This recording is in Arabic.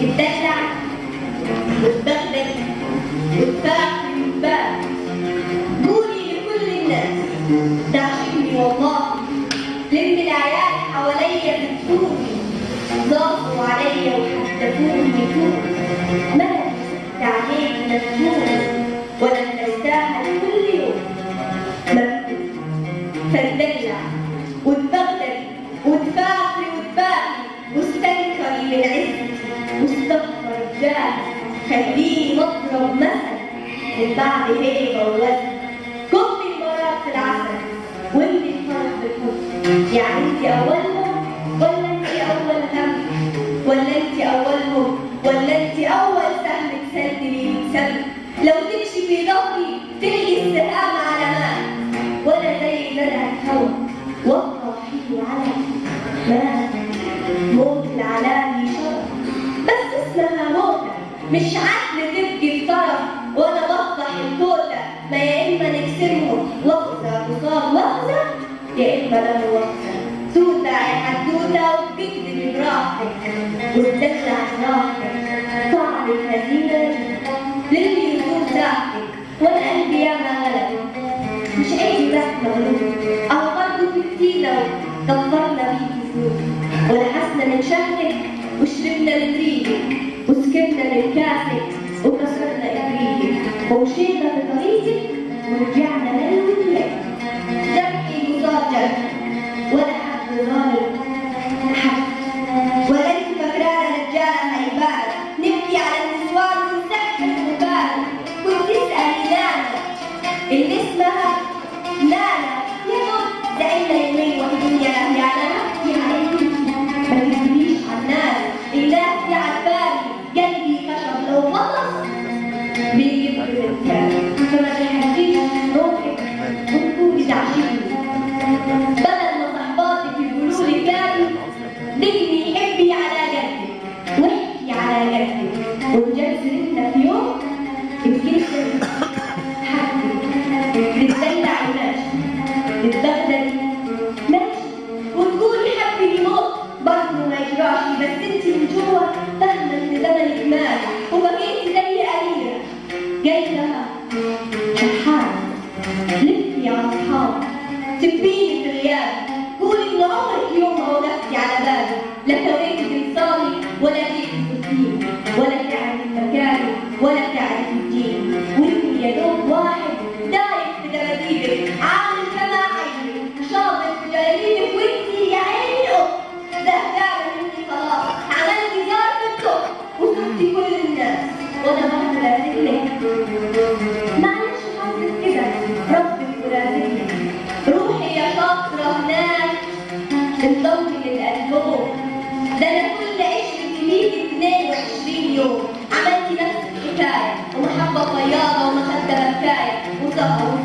الدلع والبغداد والفاخر والباب. قولي لكل الناس تعشقني والله، لم العيال حواليا بتفوقي، ضافوا عليا وحدفوني فوق. ملك عليك مفتوح وانا بستاهل كل يوم مفتوح. فالدلع واتبغدري وتفاخري وتباهي واستنكري من عزي واستغفر الجاه. خليني مضرب مثل من بعد هيبه ووزن. كب المرات في العسل واملي الفرح بالحب. يعني انت اولهم ولا انت اول هم، ولا انت اولهم ولا انت اول سهم تسلمي وتسلم. لو تمشي في ظهري تلقي السهام علامات، وانا زي زرع الهوى وابقى فيه على ما موت العلامي شرف. بس اسمها موتة مش عدل تبقي الطرف، وانا بفضح التوتة. ما يا اما نكسرهم وقزة وصار وقزة، يا اما لا وقزة توتة يا حدوتة وبتكذبي براحتك وتدلع جراحك. طعم الهزيمة للي يكون تحتك، وانا قلبي ياما غلب مش عيني بس مغلوب. اهو برضه في كتيرة وكفرنا بيكي ذنوب، ولا حسنا من شهدك وشربنا من ريقك وسكرنا من كاسك وكسرنا ابريقك ومشينا بطريقك ورجعنا للولاد. جرحي وصار جرح ولا حد ظالم حد، ولا انت فاكرانا رجاله هيبان نبكي على النسوان ونسكت المبان. كنت تسالي لانا اللي اسمها لانا يا دوب زعلنا يومين والدنيا هي على نفسي عليكي. ما تكذبيش على الناس، الناس دي عالبالي قلبي خشب لو غلط بيجيب الرجال. فما تحكيش روحك وتكوني تعشقني، بدل ما صحباتك يقولولي كان دقني حبي على قدك واحكي على قدك. وبجد سرتنا في يوم بتكسر حقك، تتدلع ماشي تتبغدري ماشي وتقولي حبي يموت برضه ما يجراش. بس انت من جوا فاهمه ان زمنك مات وبقيتي زي قليله جاي لها شحانه. لفي يا اصحاب تبيني في الغياب، قولي ان عمرك يوم ما وقفتي على بالي. لا كويتي تنصالي ولا جيتي تسكيني ولا تعرفي مكاني ولا تعرفي الدين. وانتي يا دوب واحد دايب في دباديبك عامل كما عينك شاطر في جلاليبك. وانتي يا عيني قط زهقانه مني خلاص، عملتي زار في الطب وسبتي كل الناس وانا برضه لازملك. معلش حاسس كده ربك ولازملك. روحي يا شاطره هناك انضمي للألبوم. ده انا كل عشرة ليكي 22 يوم عملتي نفس الحكايه، ومحبه طياره ومخده بكايه وسهر